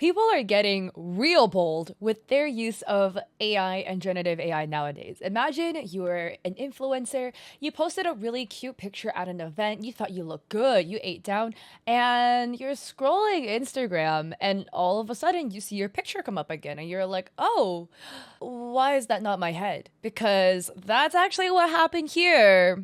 People are getting real bold with their use of AI and generative AI nowadays. Imagine you were an influencer, you posted a really cute picture at an event, you thought you looked good, you ate down, and you're scrolling Instagram, and all of a sudden you see your picture come up again, and you're like, oh, why is that not my head? Because that's actually what happened here.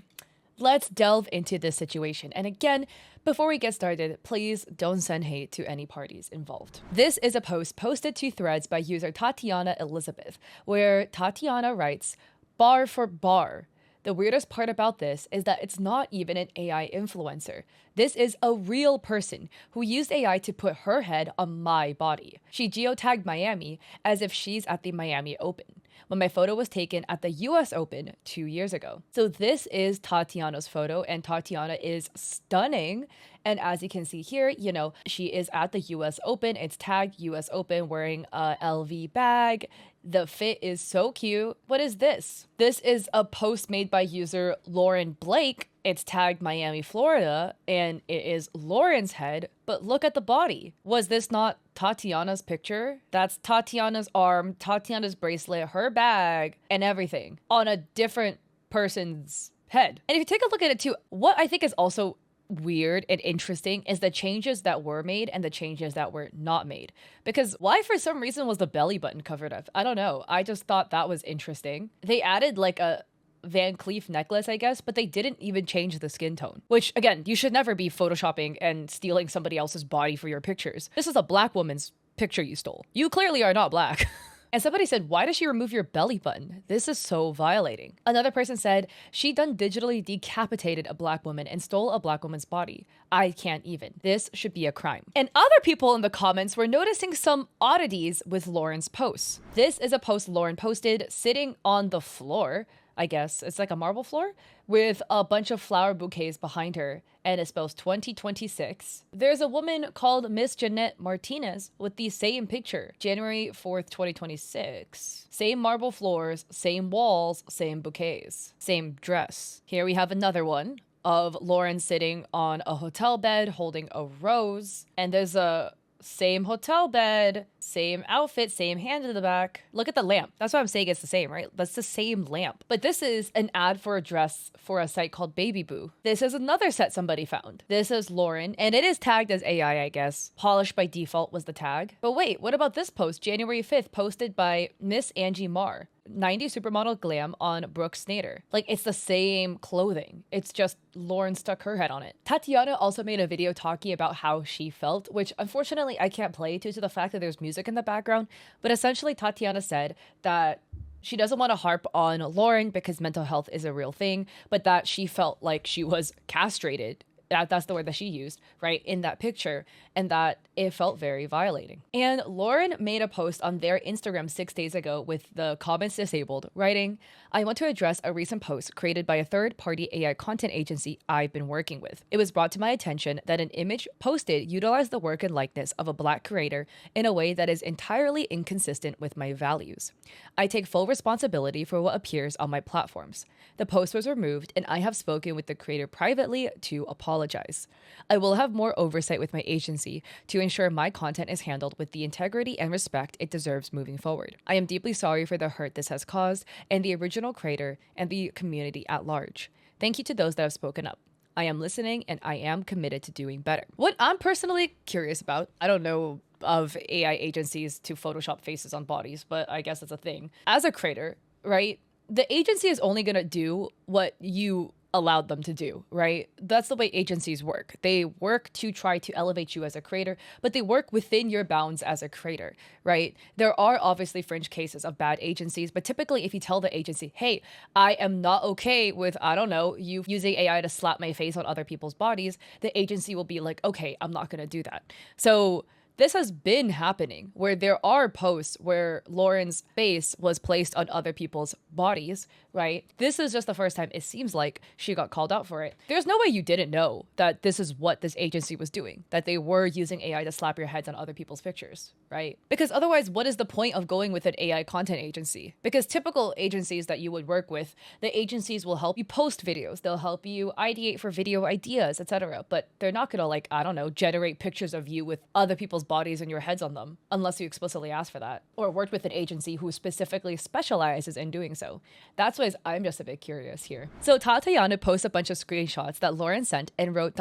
Let's delve into this situation. And again, before we get started, please don't send hate to any parties involved. This is a post posted to Threads by user Tatiana Elizabeth, where Tatiana writes, bar for bar. The weirdest part about this is that it's not even an AI influencer. This is a real person who used AI to put her head on my body. She geotagged Miami as if she's at the Miami Open, when my photo was taken at the US Open 2 years ago. So this is Tatiana's photo, and Tatiana is stunning. And as you can see here, you know, she is at the US Open. It's tagged US Open, wearing a LV bag. The fit is so cute. What is this? This is a post made by user Lauren Blake. It's tagged Miami, Florida, and it is Lauren's head, but look at the body. Was this not Tatiana's picture? That's Tatiana's arm, Tatiana's bracelet, her bag, and everything on a different person's head. And if you take a look at it too, what I think is also weird and interesting is the changes that were made and the changes that were not made. Because why for some reason was the belly button covered up? I don't know. I just thought that was interesting. They added like a Van Cleef necklace, I guess, but they didn't even change the skin tone. Which, again, you should never be photoshopping and stealing somebody else's body for your pictures. This is a black woman's picture you stole. You clearly are not black. And somebody said, why does she remove your belly button? This is so violating. Another person said, she done digitally decapitated a black woman and stole a black woman's body. I can't even. This should be a crime. And other people in the comments were noticing some oddities with Lauren's posts. This is a post Lauren posted sitting on the floor, I guess. It's like a marble floor with a bunch of flower bouquets behind her, and it spells 2026. There's a woman called Miss Jeanette Martinez with the same picture, January 4th, 2026. Same marble floors, same walls, same bouquets, same dress. Here we have another one of Lauren sitting on a hotel bed holding a rose, and there's a same hotel bed, same outfit, same hand in the back. Look at the lamp. That's what I'm saying, it's the same, right? That's the same lamp. But this is an ad for a dress for a site called Baby Boo. This is another set somebody found. This is Lauren, and it is tagged as AI, I guess. Polished by default was the tag. But wait, what about this post? January 5th, posted by Miss Angie Marr. 90s supermodel glam on Brooke Snyder. Like, it's the same clothing. It's just Lauren stuck her head on it. Tatiana also made a video talking about how she felt, which unfortunately I can't play due to the fact that there's music in the background. But essentially, Tatiana said that she doesn't want to harp on Lauren because mental health is a real thing, but that she felt like she was castrated. That's the word that she used, right, in that picture, and that it felt very violating. And Lauren made a post on their Instagram 6 days ago with the comments disabled, writing, I want to address a recent post created by a third-party AI content agency I've been working with. It was brought to my attention that an image posted utilized the work and likeness of a Black creator in a way that is entirely inconsistent with my values. I take full responsibility for what appears on my platforms. The post was removed, and I have spoken with the creator privately to apologize. I will have more oversight with my agency to ensure my content is handled with the integrity and respect it deserves moving forward. I am deeply sorry for the hurt this has caused and the original creator and the community at large. Thank you to those that have spoken up. I am listening and I am committed to doing better. What I'm personally curious about, I don't know of AI agencies to Photoshop faces on bodies, but I guess it's a thing. As a creator, right? The agency is only going to do what you allowed them to do, right? That's the way agencies work. They work to try to elevate you as a creator, but they work within your bounds as a creator, right? There are obviously fringe cases of bad agencies, but typically if you tell the agency, hey, I am not okay with, I don't know, you using AI to slap my face on other people's bodies, the agency will be like, okay, I'm not going to do that. So this has been happening where there are posts where Lauren's face was placed on other people's bodies, right? This is just the first time it seems like she got called out for it. There's no way you didn't know that this is what this agency was doing, that they were using AI to slap your heads on other people's pictures, right? Because otherwise, what is the point of going with an AI content agency? Because typical agencies that you would work with, the agencies will help you post videos, they'll help you ideate for video ideas, etc. But they're not gonna, like, I don't know, generate pictures of you with other people's bodies and your heads on them, unless you explicitly ask for that, or worked with an agency who specifically specializes in doing so. That's why I'm just a bit curious here. So Tatiana posts a bunch of screenshots that Lauren sent and wrote ...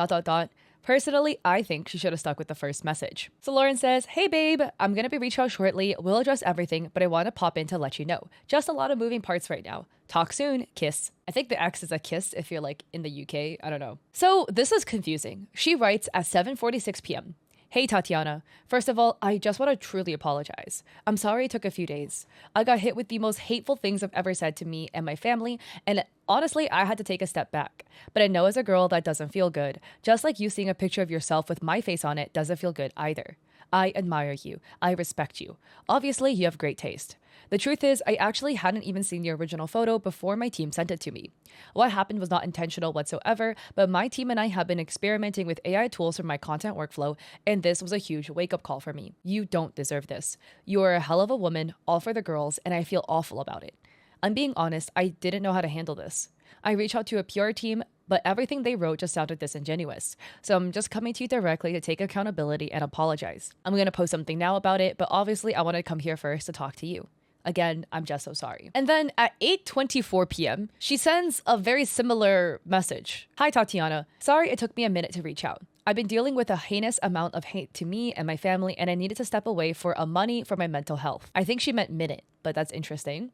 Personally, I think she should have stuck with the first message. So Lauren says, "Hey babe, I'm gonna be reaching out shortly. We'll address everything, but I want to pop in to let you know. Just a lot of moving parts right now. Talk soon, kiss." I think the X is a kiss if you're like in the UK. I don't know. So this is confusing. She writes at 7:46 p.m. "Hey Tatiana, first of all, I just want to truly apologize. I'm sorry it took a few days. I got hit with the most hateful things I've ever said to me and my family, and honestly, I had to take a step back. But I know as a girl that doesn't feel good, just like you seeing a picture of yourself with my face on it doesn't feel good either. I admire you. I respect you. Obviously, you have great taste. The truth is, I actually hadn't even seen the original photo before my team sent it to me. What happened was not intentional whatsoever, but my team and I have been experimenting with AI tools for my content workflow, and this was a huge wake-up call for me. You don't deserve this. You are a hell of a woman, all for the girls, and I feel awful about it. I'm being honest, I didn't know how to handle this. I reached out to a PR team, but everything they wrote just sounded disingenuous. So I'm just coming to you directly to take accountability and apologize. I'm going to post something now about it, but obviously I want to come here first to talk to you. Again, I'm just so sorry." And then at 8:24 p.m., she sends a very similar message. "Hi Tatiana, sorry it took me a minute to reach out. I've been dealing with a heinous amount of hate to me and my family, and I needed to step away for money for my mental health." I think she meant minute, but that's interesting.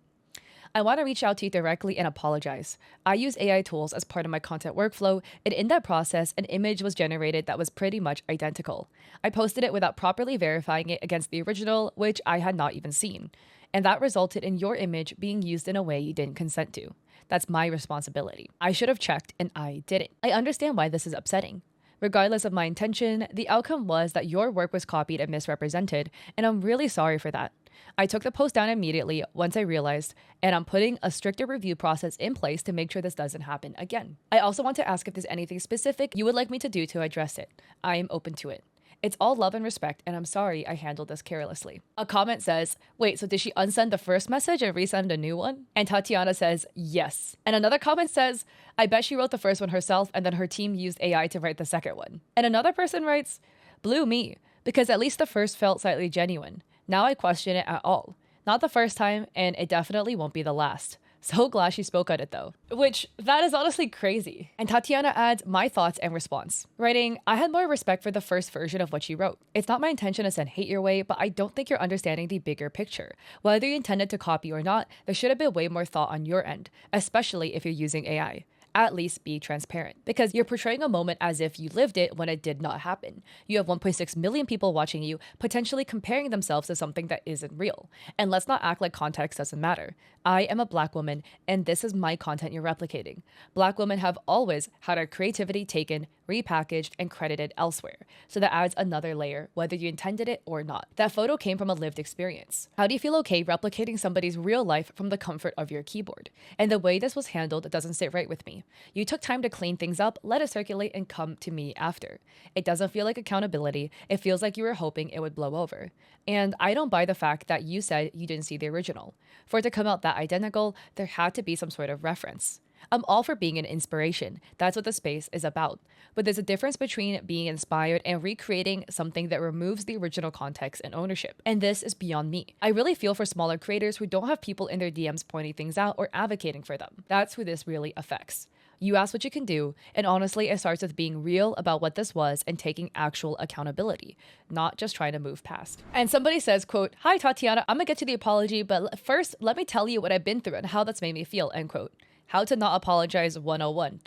"I want to reach out to you directly and apologize. I use AI tools as part of my content workflow, and in that process, an image was generated that was pretty much identical. I posted it without properly verifying it against the original, which I had not even seen. And that resulted in your image being used in a way you didn't consent to. That's my responsibility. I should have checked, and I didn't. I understand why this is upsetting. Regardless of my intention, the outcome was that your work was copied and misrepresented, and I'm really sorry for that. I took the post down immediately once I realized, and I'm putting a stricter review process in place to make sure this doesn't happen again. I also want to ask if there's anything specific you would like me to do to address it. I am open to it. It's all love and respect, and I'm sorry I handled this carelessly." A comment says, "Wait, so did she unsend the first message and resend a new one?" And Tatiana says, "Yes." And another comment says, "I bet she wrote the first one herself and then her team used AI to write the second one." And another person writes, "Blew me, because at least the first felt slightly genuine. Now I question it at all. Not the first time, and it definitely won't be the last. So glad she spoke on it though." Which, that is honestly crazy. And Tatiana adds my thoughts and response, writing, "I had more respect for the first version of what she wrote. It's not my intention to send hate your way, but I don't think you're understanding the bigger picture. Whether you intended to copy or not, there should have been way more thought on your end, especially if you're using AI. At least be transparent, because you're portraying a moment as if you lived it when it did not happen. You have 1.6 million people watching you, potentially comparing themselves to something that isn't real. And let's not act like context doesn't matter. I am a Black woman, and this is my content you're replicating. Black women have always had our creativity taken, repackaged, and credited elsewhere. So that adds another layer, whether you intended it or not. That photo came from a lived experience. How do you feel okay replicating somebody's real life from the comfort of your keyboard? And the way this was handled doesn't sit right with me. You took time to clean things up, let it circulate, and come to me after. It doesn't feel like accountability. It feels like you were hoping it would blow over. And I don't buy the fact that you said you didn't see the original. For it to come out that identical, there had to be some sort of reference. I'm all for being an inspiration. That's what the space is about. But there's a difference between being inspired and recreating something that removes the original context and ownership. And this is beyond me. I really feel for smaller creators who don't have people in their DMs pointing things out or advocating for them. That's who this really affects. You ask what you can do, and honestly, it starts with being real about what this was and taking actual accountability, not just trying to move past. And somebody says, quote, "Hi Tatiana, I'm gonna get to the apology, but first, let me tell you what I've been through and how that's made me feel," end quote. How to not apologize 101, ...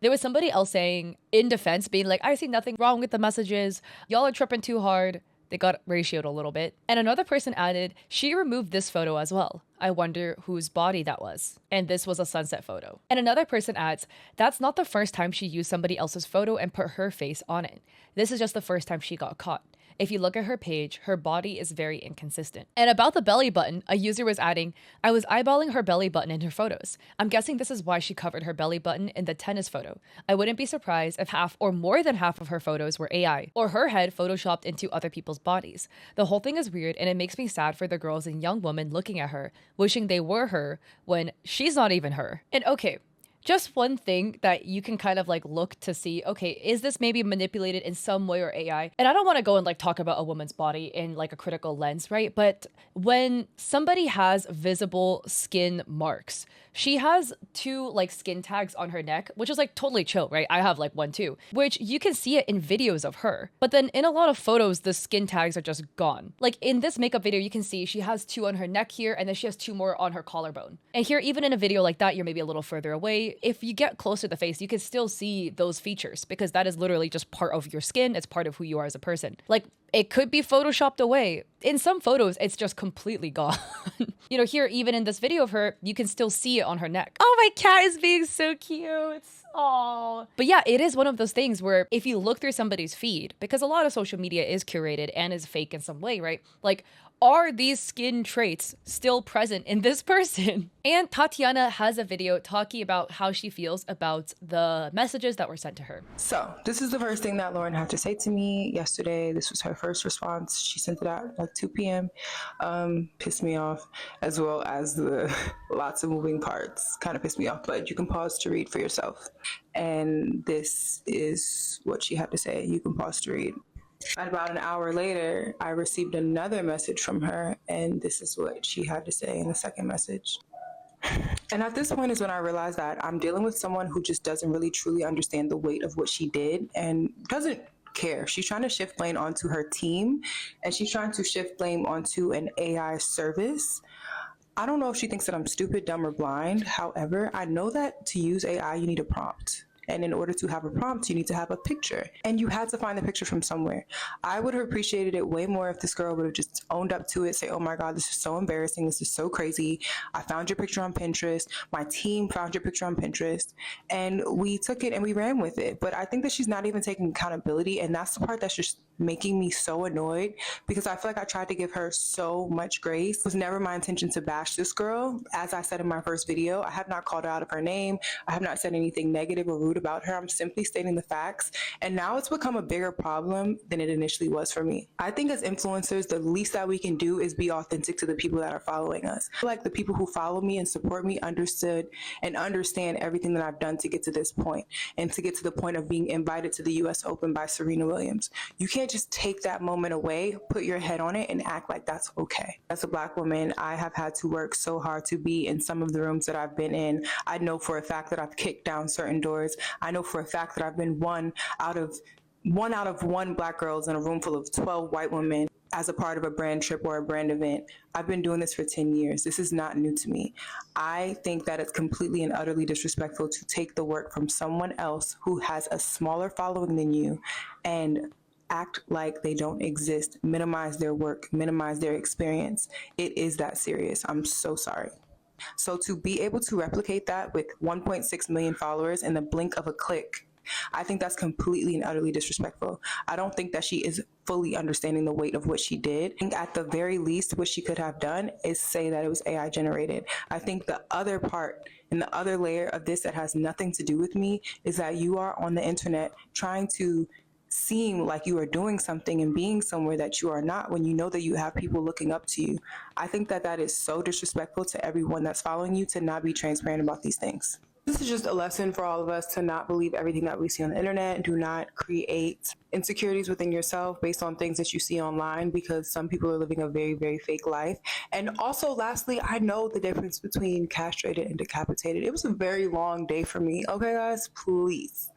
There was somebody else saying, in defense, being like, "I see nothing wrong with the messages. Y'all are tripping too hard." They got ratioed a little bit. And another person added, "She removed this photo as well. I wonder whose body that was." And this was a sunset photo. And another person adds, "That's not the first time she used somebody else's photo and put her face on it. This is just the first time she got caught. If you look at her page, her body is very inconsistent." And about the belly button, a user was adding, "I was eyeballing her belly button in her photos. I'm guessing this is why she covered her belly button in the tennis photo. I wouldn't be surprised if half or more than half of her photos were AI, or her head photoshopped into other people's bodies. The whole thing is weird, and it makes me sad for the girls and young women looking at her, wishing they were her when she's not even her." And okay, Just one thing that you can kind of like look to see, okay, is this maybe manipulated in some way or AI? And I don't want to go and like talk about a woman's body in like a critical lens, right? But when somebody has visible skin marks, she has two like skin tags on her neck, which is like totally chill, right? I have like one too, which you can see it in videos of her. But then in a lot of photos, the skin tags are just gone. Like in this makeup video, you can see she has two on her neck here, and then she has two more on her collarbone. And here, even in a video like that, you're maybe a little further away. If you get closer to the face, you can still see those features because that is literally just part of your skin. It's part of who you are as a person. Like, it could be photoshopped away. In some photos, it's just completely gone. You know, here, even in this video of her, you can still see it on her neck. Oh, my cat is being so cute. Oh. But yeah, it is one of those things where if you look through somebody's feed, because a lot of social media is curated and is fake in some way, right? Like, are these skin traits still present in this person? And Tatiana has a video talking about how she feels about the messages that were sent to her. So this is the first thing that Lauren had to say to me yesterday. This was her first response. She sent it at like 2 p.m. Pissed me off, as well as the lots of moving parts kind of pissed me off, but you can pause to read for yourself. And this is what she had to say. You can pause to read. And about an hour later, I received another message from her, and this is what she had to say in the second message. And at this point is when I realized that I'm dealing with someone who just doesn't really truly understand the weight of what she did and doesn't care. She's trying to shift blame onto her team, and she's trying to shift blame onto an AI service. I don't know if she thinks that I'm stupid, dumb, or blind. However, I know that to use AI, you need a prompt. And in order to have a prompt, you need to have a picture. And you had to find the picture from somewhere. I would have appreciated it way more if this girl would have just owned up to it, say, oh my God, this is so embarrassing. This is so crazy. I found your picture on Pinterest. My team found your picture on Pinterest. And we took it and we ran with it. But I think that she's not even taking accountability. And that's the part that's just making me so annoyed, because I feel like I tried to give her so much grace. It was never my intention to bash this girl. As I said in my first video, I have not called her out of her name. I have not said anything negative or rude about her. I'm simply stating the facts. And now it's become a bigger problem than it initially was for me. I think as influencers, the least that we can do is be authentic to the people that are following us. I feel like the people who follow me and support me understood and understand everything that I've done to get to this point, and to get to the point of being invited to the US Open by Serena Williams. You can't just take that moment away, put your head on it, and act like that's okay. As a Black woman, I have had to work so hard to be in some of the rooms that I've been in. I know for a fact that I've kicked down certain doors. I know for a fact that I've been one out of one Black girls in a room full of 12 white women as a part of a brand trip or a brand event. I've been doing this for 10 years. This is not new to me. I think that it's completely and utterly disrespectful to take the work from someone else who has a smaller following than you and act like they don't exist, minimize their work, minimize their experience. It is that serious. I'm so sorry. So to be able to replicate that with 1.6 million followers in the blink of a click, I think that's completely and utterly disrespectful. I don't think that she is fully understanding the weight of what she did. I think at the very least, what she could have done is say that it was AI generated. I think the other part and the other layer of this that has nothing to do with me is that you are on the internet trying to seem like you are doing something and being somewhere that you are not, when you know that you have people looking up to you. I think that that is so disrespectful to everyone that's following you to not be transparent about these things. This is just a lesson for all of us to not believe everything that we see on the internet. Do not create insecurities within yourself based on things that you see online, because some people are living a very, very fake life. And also, lastly, I know the difference between castrated and decapitated. It was a very long day for me. Okay, guys, please.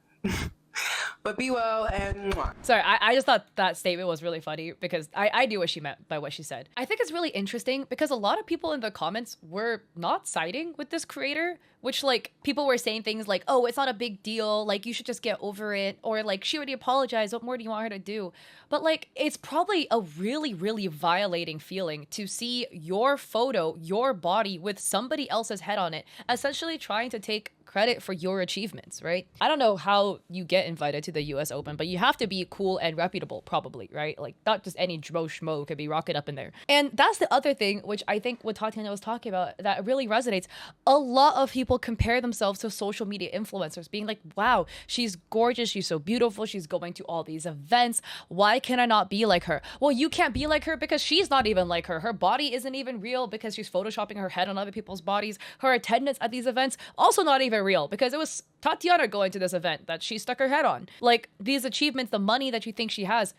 But be well, and mwah. Sorry, I just thought that statement was really funny because I knew what she meant by what she said. I think it's really interesting because a lot of people in the comments were not siding with this creator, which like people were saying things like, oh, it's not a big deal, like you should just get over it, or like she already apologized, what more do you want her to do? But like it's probably a really, really violating feeling to see your photo, your body with somebody else's head on it, essentially trying to take credit for your achievements, right? I don't know how you get invited to the US Open, but you have to be cool and reputable, probably, right? Like not just any Joe Schmo could be rocking up in there. And that's the other thing, which I think what Tatiana was talking about that really resonates. A lot of people compare themselves to social media influencers, being like, wow, she's gorgeous, she's so beautiful, she's going to all these events. Why can I not be like her? Well, you can't be like her because she's not even like her. Her body isn't even real because she's photoshopping her head on other people's bodies. Her attendance at these events, also not even they're real, because it was Tatiana going to this event that she stuck her head on. Like, these achievements, the money that you think she has,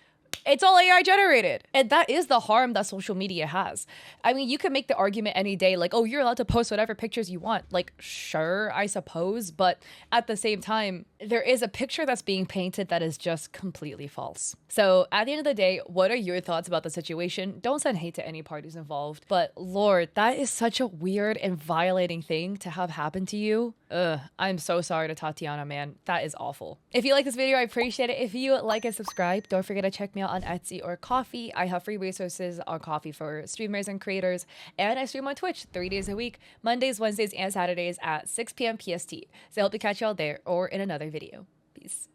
it's all AI generated. And that is the harm that social media has. I mean, you can make the argument any day, like, oh, you're allowed to post whatever pictures you want. Like, sure, I suppose. But at the same time, there is a picture that's being painted that is just completely false. So at the end of the day, what are your thoughts about the situation? Don't send hate to any parties involved. But Lord, that is such a weird and violating thing to have happen to you. Ugh, I'm so sorry to Tatiana, man. That is awful. If you like this video, I appreciate it. If you like and subscribe, don't forget to check me out on Etsy or Coffee. I have free resources on Coffee for streamers and creators, and I stream on Twitch 3 days a week, Mondays, Wednesdays, and Saturdays at 6 p.m. PST. So I hope to catch y'all there or in another video. Peace.